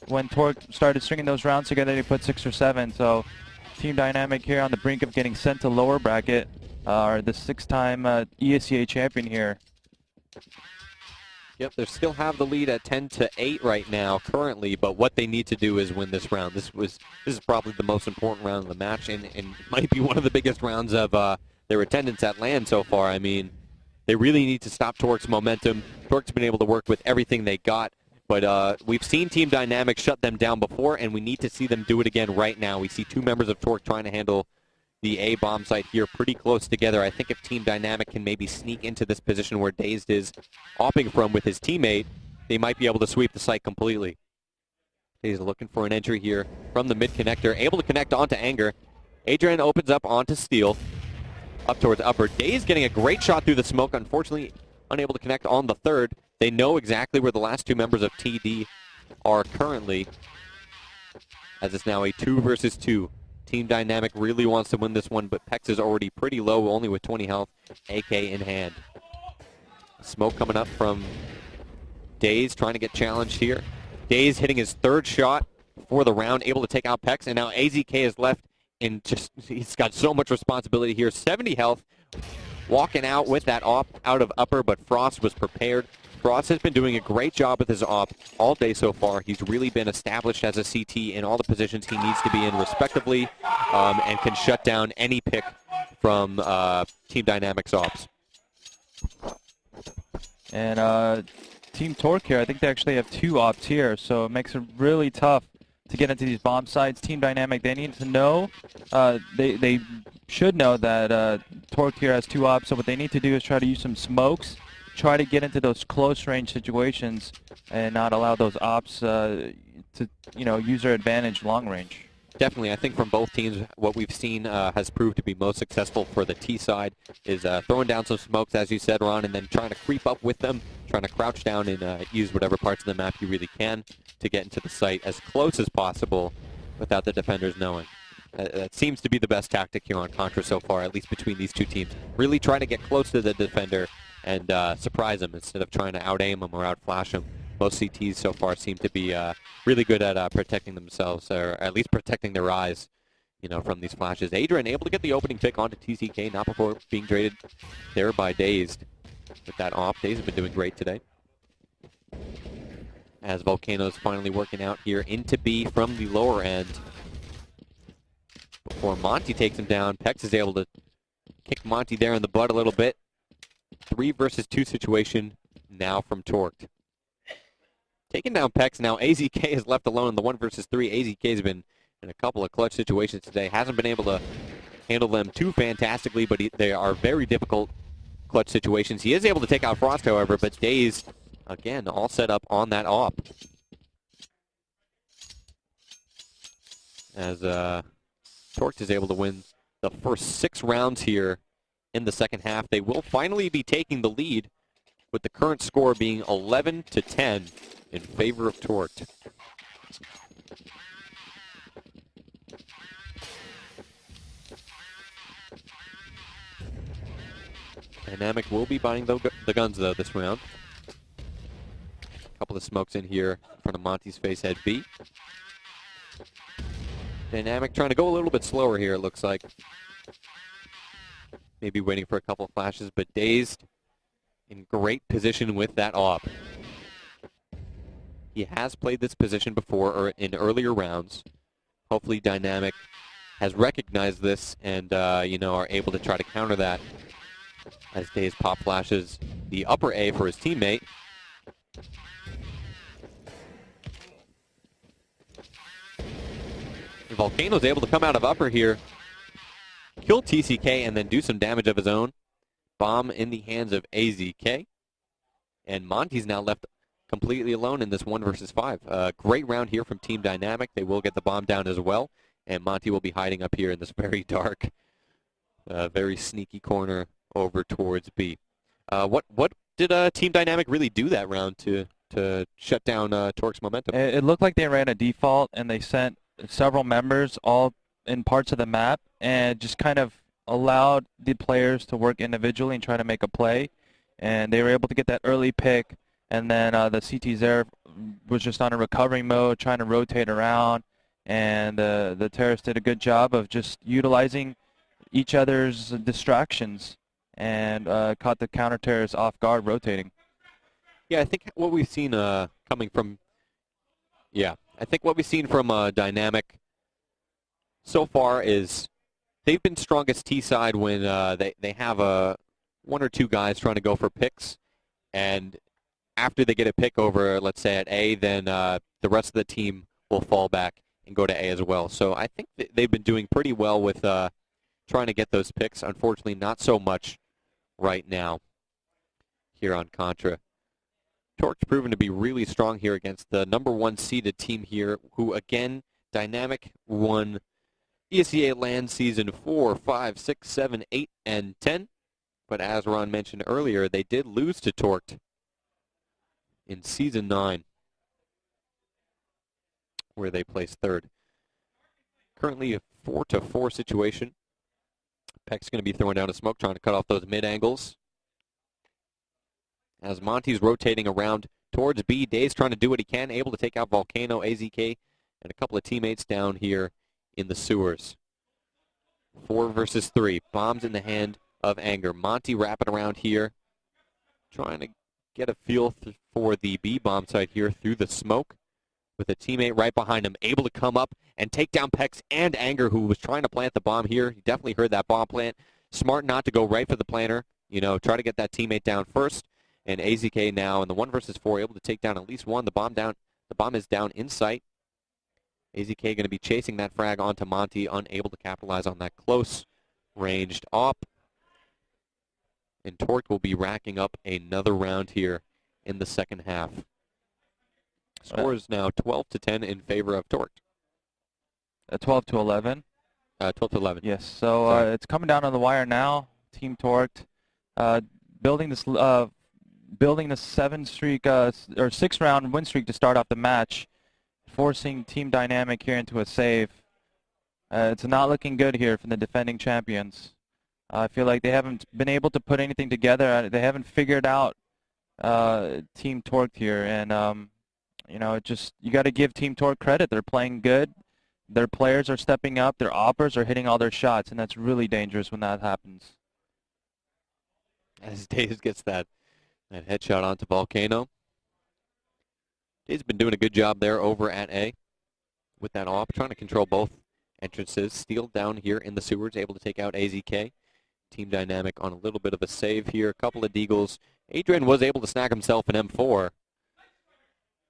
when Torque started stringing those rounds together, they put 6 or 7. So Team Dynamic here on the brink of getting sent to lower bracket, are the 6-time ESEA champion here. Yep, they still have the lead at 10-8 right now currently, but what they need to do is win this round. This is probably the most important round of the match, and might be one of the biggest rounds of their attendance at LAN so far. I mean, they really need to stop Torque's momentum. Torque's been able to work with everything they got, but we've seen Team Dynamic shut them down before, and we need to see them do it again right now. We see 2 members of Torque trying to handle the A bomb site here pretty close together. I think if Team Dynamic can maybe sneak into this position where Dazed is opping from with his teammate, they might be able to sweep the site completely. Dazed looking for an entry here from the mid connector, able to connect onto Anger. Adrian opens up onto Steel, up towards upper. Dazed getting a great shot through the smoke, unfortunately unable to connect on the third. They know exactly where the last 2 members of TD are currently, as it's now a 2 versus 2. Team Dynamic really wants to win this one, but Pex is already pretty low, only with 20 health, AK in hand. Smoke coming up from Daze, trying to get challenged here. Daze hitting his 3rd shot for the round, able to take out Pex, and now AZK is left in just, he's got so much responsibility here. 70 health, walking out with that op out of upper, but Frost was prepared. Frost has been doing a great job with his op all day so far. He's really been established as a CT in all the positions he needs to be in respectively, and can shut down any pick from Team Dynamics ops. And Team Torque here, I think they actually have 2 ops here, so it makes it really tough to get into these bomb sites. Team Dynamic, they need to know, they should know that Torque here has 2 ops, so what they need to do is try to use some smokes, try to get into those close range situations and not allow those ops to, use their advantage long range. Definitely, I think from both teams, what we've seen has proved to be most successful for the T side is throwing down some smokes, as you said, Ron, and then trying to creep up with them, trying to crouch down and use whatever parts of the map you really can to get into the site as close as possible without the defenders knowing. That seems to be the best tactic here on Contra so far, at least between these 2 teams. Really try to get close to the defender and surprise him instead of trying to out-aim him or out-flash him. Most CTs so far seem to be really good at protecting themselves, or at least protecting their eyes, from these flashes. Adrian able to get the opening pick onto TCK, not before being traded there by Dazed. With that off, Dazed has been doing great today. As Volcano's finally working out here into B from the lower end. Before Monty takes him down, Pex is able to kick Monty there in the butt a little bit. 3 versus 2 situation now from Torqued. Taking down Pex now, AZK is left alone in the 1 versus 3. AZK has been in a couple of clutch situations today. Hasn't been able to handle them too fantastically, but they are very difficult clutch situations. He is able to take out Frost, however, but Dazed, again, all set up on that op. As Torqued is able to win the first 6 rounds here in the second half. They will finally be taking the lead, with the current score being 11-10 in favor of Torqued. Dynamic will be buying the guns, though, this round. A couple of smokes in here in front of Monty's face at B. Dynamic trying to go a little bit slower here, it looks like. Maybe waiting for a couple of flashes, but Dazed in great position with that op. He has played this position before, or in earlier rounds. Hopefully Dynamic has recognized this and, are able to try to counter that as Dazed pop flashes the upper A for his teammate. And Volcano's able to come out of upper here, kill TCK, and then do some damage of his own. Bomb in the hands of AZK. And Monty's now left completely alone in this 1 versus 5. Great round here from Team Dynamic. They will get the bomb down as well. And Monty will be hiding up here in this very dark, very sneaky corner over towards B. What did Team Dynamic really do that round to shut down Torque's momentum? It looked like they ran a default, and they sent several members all in parts of the map, and just kind of allowed the players to work individually and try to make a play. And they were able to get that early pick and then the CTs there was just on a recovery mode, trying to rotate around, and the terrorists did a good job of just utilizing each other's distractions and caught the counter-terrorists off guard rotating. Yeah, I think what we've seen coming from, I think what we've seen from Dynamic so far is they've been strongest T side when they have one or two guys trying to go for picks, and after they get a pick over, let's say at A, then the rest of the team will fall back and go to A as well. So I think they've been doing pretty well with trying to get those picks. Unfortunately, not so much right now here on Contra. Torque's proven to be really strong here against the number 1 seeded team here, who again, Dynamic won ESEA LAN Season 4, 5, 6, 7, 8, and 10. But as Ron mentioned earlier, they did lose to Torque in Season 9, where they placed 3rd. Currently a 4-4 situation. Peck's going to be throwing down a smoke, trying to cut off those mid-angles. As Monty's rotating around towards B, Dave's trying to do what he can, able to take out Volcano, AZK, and a couple of teammates down here in the sewers. 4 versus 3. Bombs in the hand of Anger. Monty wrapping around here, trying to get a feel for the B bomb site here through the smoke, with a teammate right behind him, able to come up and take down Pex and Anger, who was trying to plant the bomb here. He definitely heard that bomb plant. Smart not to go right for the planter. Try to get that teammate down first. And AZK now in the 1 versus 4, able to take down at least one. The bomb is down in sight. AZK going to be chasing that frag onto Monty, unable to capitalize on that close ranged op. And Torque will be racking up another round here in the second half. Score is now 12-10 in favor of Torque. 12-11. 12-11. Yes. So it's coming down on the wire now. Team Torque building this 6-round win streak to start off the match, forcing Team Dynamic here into a save. It's not looking good here from the defending champions. I feel like they haven't been able to put anything together. They haven't figured out Team Torque here, and you got to give Team Torque credit. They're playing good. Their players are stepping up. Their oppers are hitting all their shots, and that's really dangerous when that happens. As Days gets that headshot onto Volcano. Dave's been doing a good job there over at A with that op, trying to control both entrances. Steele down here in the sewers, able to take out AZK. Team Dynamic on a little bit of a save here. A couple of deagles. Adrian was able to snag himself an M4.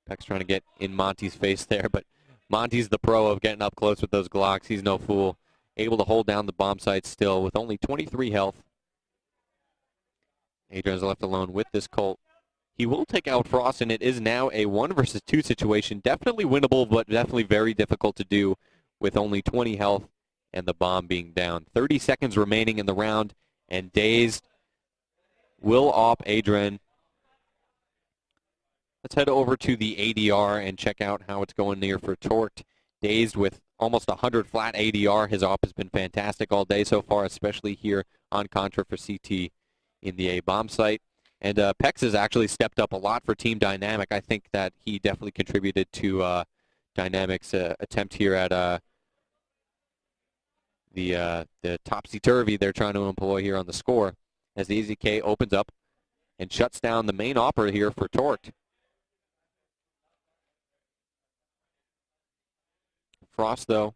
Peck's trying to get in Monty's face there, but Monty's the pro of getting up close with those Glocks. He's no fool. Able to hold down the bomb site still with only 23 health. Adrian's left alone with this Colt. He will take out Frost, and it is now a 1 versus 2 situation. Definitely winnable, but definitely very difficult to do with only 20 health and the bomb being down. 30 seconds remaining in the round, and Dazed will op Adrian. Let's head over to the ADR and check out how it's going here for Torque. Dazed with almost 100 flat ADR. His op has been fantastic all day so far, especially here on Contra for CT in the A bomb site. And Pex has actually stepped up a lot for Team Dynamic. I think that he definitely contributed to Dynamic's attempt here at the topsy-turvy they're trying to employ here on the score, as the AZK opens up and shuts down the main opera here for Torque. Frost, though,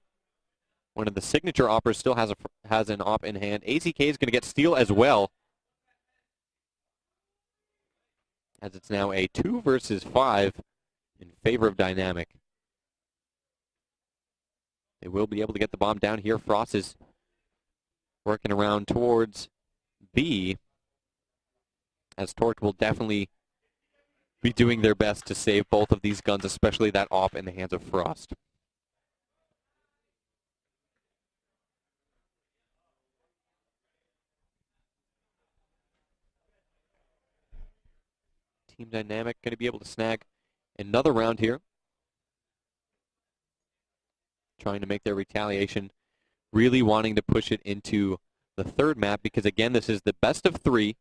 one of the signature operas, still has an op in hand. AZK is going to get steal as well, as it's now a 2 versus 5 in favor of Dynamic. They will be able to get the bomb down here. Frost is working around towards B, as Torque will definitely be doing their best to save both of these guns, especially that op in the hands of Frost. Team Dynamic going to be able to snag another round here, trying to make their retaliation, really wanting to push it into the third map, because again, this is the best of 3.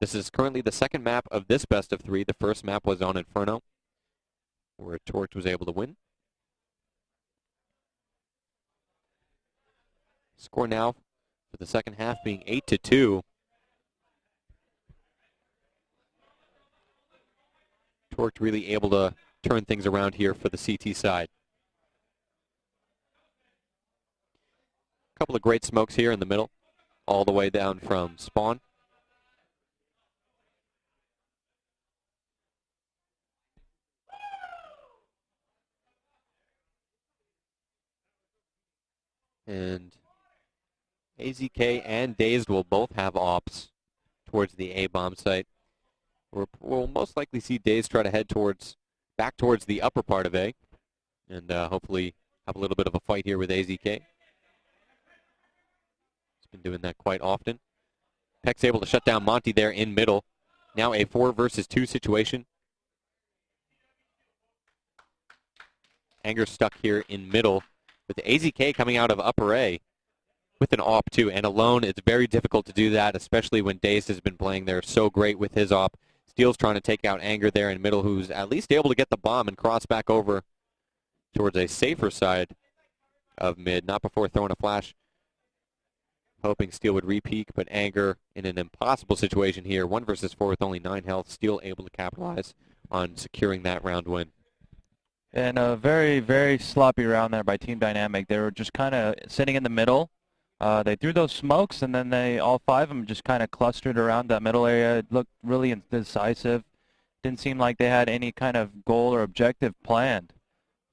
This is currently the second map of this best of 3. The first map was on Inferno, where Torque was able to win. Score now for the second half being 8-2. Torque really able to turn things around here for the CT side. A couple of great smokes here in the middle, all the way down from spawn. And AZK and Dazed will both have ops towards the A bomb site. We'll most likely see Dazed try to head back towards the upper part of A, and hopefully have a little bit of a fight here with AZK. He's been doing that quite often. Peck's able to shut down Monty there in middle. Now a 4 versus 2 situation. Anger's stuck here in middle with AZK coming out of upper A with an op too, and alone it's very difficult to do that, especially when Dazed has been playing there so great with his op. Steele's trying to take out Anger there in middle, who's at least able to get the bomb and cross back over towards a safer side of mid, not before throwing a flash. Hoping Steele would re-peek, but Anger in an impossible situation here. 1 versus 4 with only 9 health. Steele able to capitalize on securing that round win. And a very, very sloppy round there by Team Dynamic. They were just kind of sitting in the middle. They threw those smokes, and then all 5 of them just kind of clustered around that middle area. It looked really indecisive. Didn't seem like they had any kind of goal or objective planned.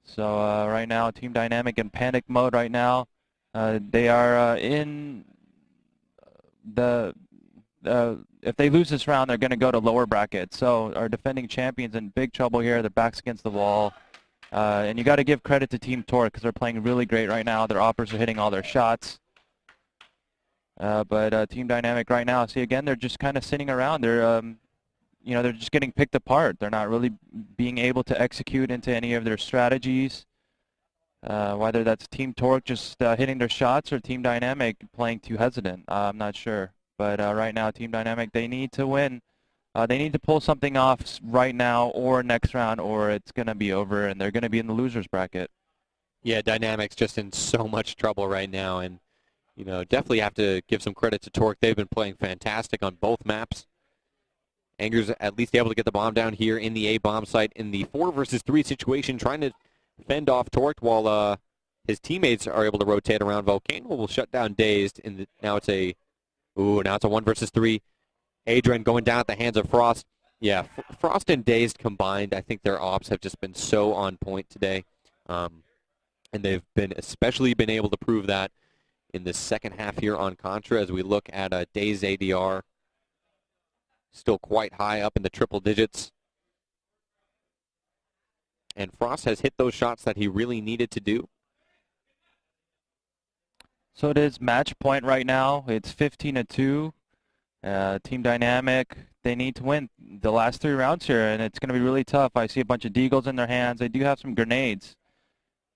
So right now, Team Dynamic in panic mode right now. They are in if they lose this round, they're going to go to lower bracket. So our defending champions in big trouble here. Their backs against the wall. And you got to give credit to Team Torque because they're playing really great right now. Their oppers are hitting all their shots. But Team Dynamic right now, see again, they're just kind of sitting around. They're they're just getting picked apart. They're not really being able to execute into any of their strategies. Whether that's Team Torque just hitting their shots or Team Dynamic playing too hesitant, I'm not sure. But right now, Team Dynamic, they need to win. They need to pull something off right now or next round, or it's going to be over, and they're going to be in the losers bracket. Yeah, Dynamic's just in so much trouble right now, and definitely have to give some credit to Torque. They've been playing fantastic on both maps. Anger's at least able to get the bomb down here in the A bomb site in the 4 versus 3 situation, trying to fend off Torque while his teammates are able to rotate around. Volcano will shut down Dazed. Now it's a 1 versus 3. Adrian going down at the hands of Frost. Yeah, Frost and Dazed combined, I think their ops have just been so on point today. And they've especially been able to prove that in the second half here on Contra as we look at Dazed ADR. Still quite high up in the triple digits. And Frost has hit those shots that he really needed to do. So it is match point right now. It's 15-2. Team Dynamic, they need to win the last 3 rounds here, and it's going to be really tough. I see a bunch of deagles in their hands. They do have some grenades.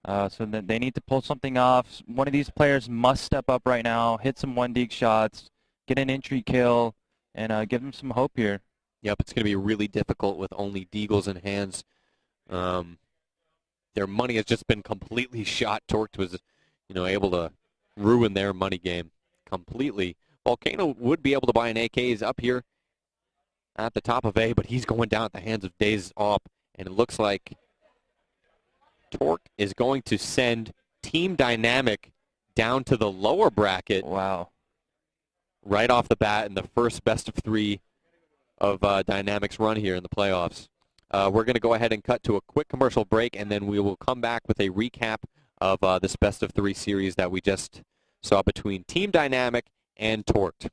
So they need to pull something off. One of these players must step up right now, hit some 1-deag shots, get an entry kill, and give them some hope here. Yep, it's going to be really difficult with only deagles in hands. Their money has just been completely shot. Torque was, able to ruin their money game completely. Volcano would be able to buy an AK. He's up here at the top of A, but he's going down at the hands of Dazed op, and it looks like Torque is going to send Team Dynamic down to the lower bracket. Wow. Right off the bat in the first best of 3 of Dynamic's run here in the playoffs. We're going to go ahead and cut to a quick commercial break, and then we will come back with a recap of this best of 3 series that we just saw between Team Dynamic and Torque.